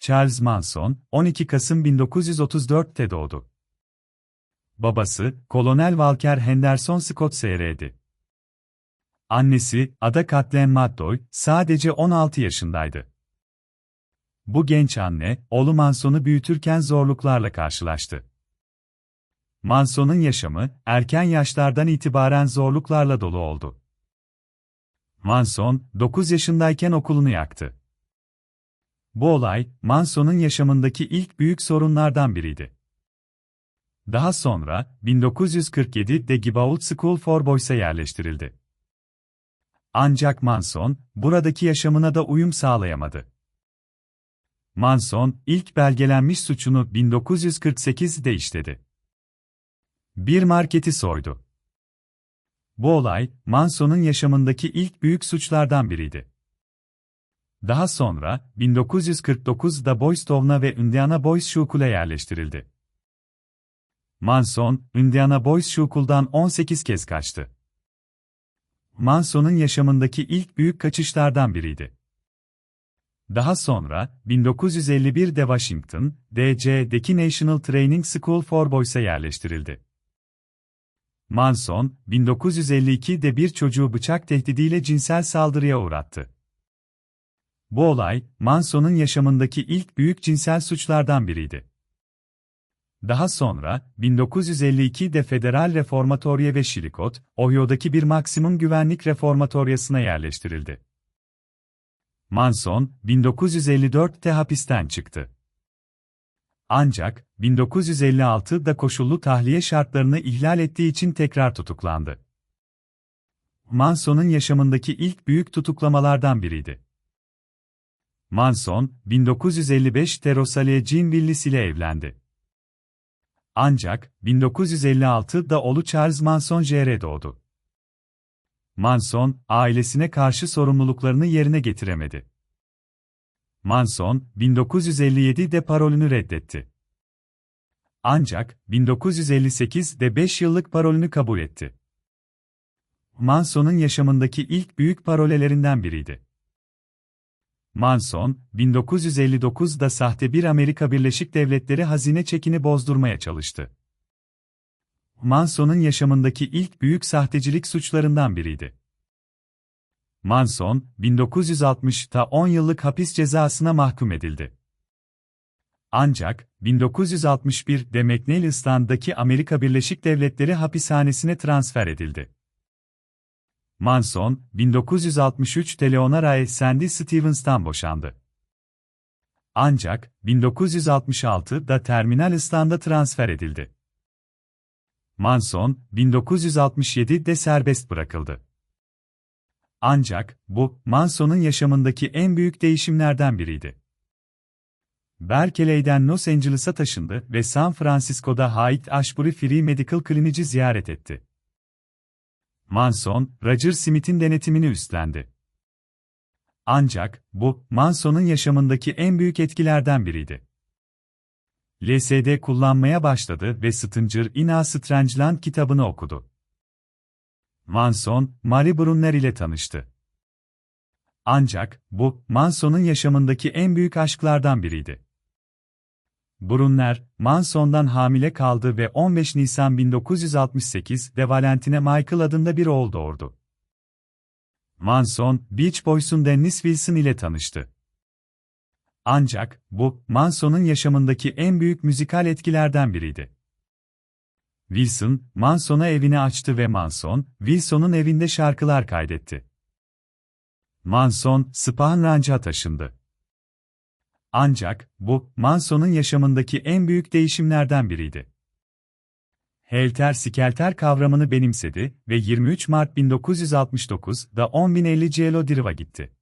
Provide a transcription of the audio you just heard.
Charles Manson, 12 Kasım 1934'te doğdu. Babası, Kolonel Walker Henderson Scott Sr.'di. Annesi, Ada Kathleen Maddoy, sadece 16 yaşındaydı. Bu genç anne, oğlu Manson'u büyütürken zorluklarla karşılaştı. Manson'un yaşamı, erken yaşlardan itibaren zorluklarla dolu oldu. Manson, 9 yaşındayken okulunu yaktı. Bu olay, Manson'un yaşamındaki ilk büyük sorunlardan biriydi. Daha sonra, 1947'de Gibault School for Boys'a yerleştirildi. Ancak Manson, buradaki yaşamına da uyum sağlayamadı. Manson, ilk belgelenmiş suçunu 1948'de işledi. Bir marketi soydu. Bu olay, Manson'un yaşamındaki ilk büyük suçlardan biriydi. Daha sonra, 1949'da Boys Town'a ve Indiana Boys School'a yerleştirildi. Manson, Indiana Boys School'dan 18 kez kaçtı. Manson'un yaşamındaki ilk büyük kaçışlardan biriydi. Daha sonra, 1951'de Washington, D.C.'deki National Training School for Boys'a yerleştirildi. Manson, 1952'de bir çocuğu bıçak tehdidiyle cinsel saldırıya uğrattı. Bu olay, Manson'un yaşamındaki ilk büyük cinsel suçlardan biriydi. Daha sonra, 1952'de Federal Reformatorya ve Chillicothe, Ohio'daki bir maksimum güvenlik reformatoryasına yerleştirildi. Manson, 1954'te hapisten çıktı. Ancak, 1956'da koşullu tahliye şartlarını ihlal ettiği için tekrar tutuklandı. Manson'un yaşamındaki ilk büyük tutuklamalardan biriydi. Manson, 1955'te Rosalie Jean Willis ile evlendi. Ancak, 1956'da oğlu Charles Manson Jr. doğdu. Manson, ailesine karşı sorumluluklarını yerine getiremedi. Manson, 1957'de parolünü reddetti. Ancak, 1958'de 5 yıllık parolünü kabul etti. Manson'un yaşamındaki ilk büyük parolelerinden biriydi. Manson, 1959'da sahte bir Amerika Birleşik Devletleri hazine çekini bozdurmaya çalıştı. Manson'un yaşamındaki ilk büyük sahtecilik suçlarından biriydi. Manson, 1960'ta 10 yıllık hapis cezasına mahkum edildi. Ancak, 1961'de McNeil Island'daki Amerika Birleşik Devletleri hapishanesine transfer edildi. Manson, 1963'te Leonora E. Sandy Stevens'tan boşandı. Ancak, 1966'da Terminal Island'a transfer edildi. Manson, 1967'de serbest bırakıldı. Ancak, bu, Manson'un yaşamındaki en büyük değişimlerden biriydi. Berkeley'den Los Angeles'a taşındı ve San Francisco'da Haight-Ashbury Free Medical Clinic'i ziyaret etti. Manson, Roger Smith'in denetimini üstlendi. Ancak, bu, Manson'un yaşamındaki en büyük etkilerden biriydi. LSD kullanmaya başladı ve Stranger in a Strange Land kitabını okudu. Manson, Molly Brunner ile tanıştı. Ancak, bu, Manson'un yaşamındaki en büyük aşklardan biriydi. Brunner, Manson'dan hamile kaldı ve 15 Nisan 1968'de Valentine Michael adında bir oğul doğurdu. Manson, Beach Boys'un Dennis Wilson ile tanıştı. Ancak, bu, Manson'un yaşamındaki en büyük müzikal etkilerden biriydi. Wilson, Manson'a evini açtı ve Manson, Wilson'un evinde şarkılar kaydetti. Manson, Spahn Ranch'a taşındı. Ancak, bu, Manson'un yaşamındaki en büyük değişimlerden biriydi. Helter-skelter kavramını benimsedi ve 23 Mart 1969'da 10.050 Cielo Drive'a gitti.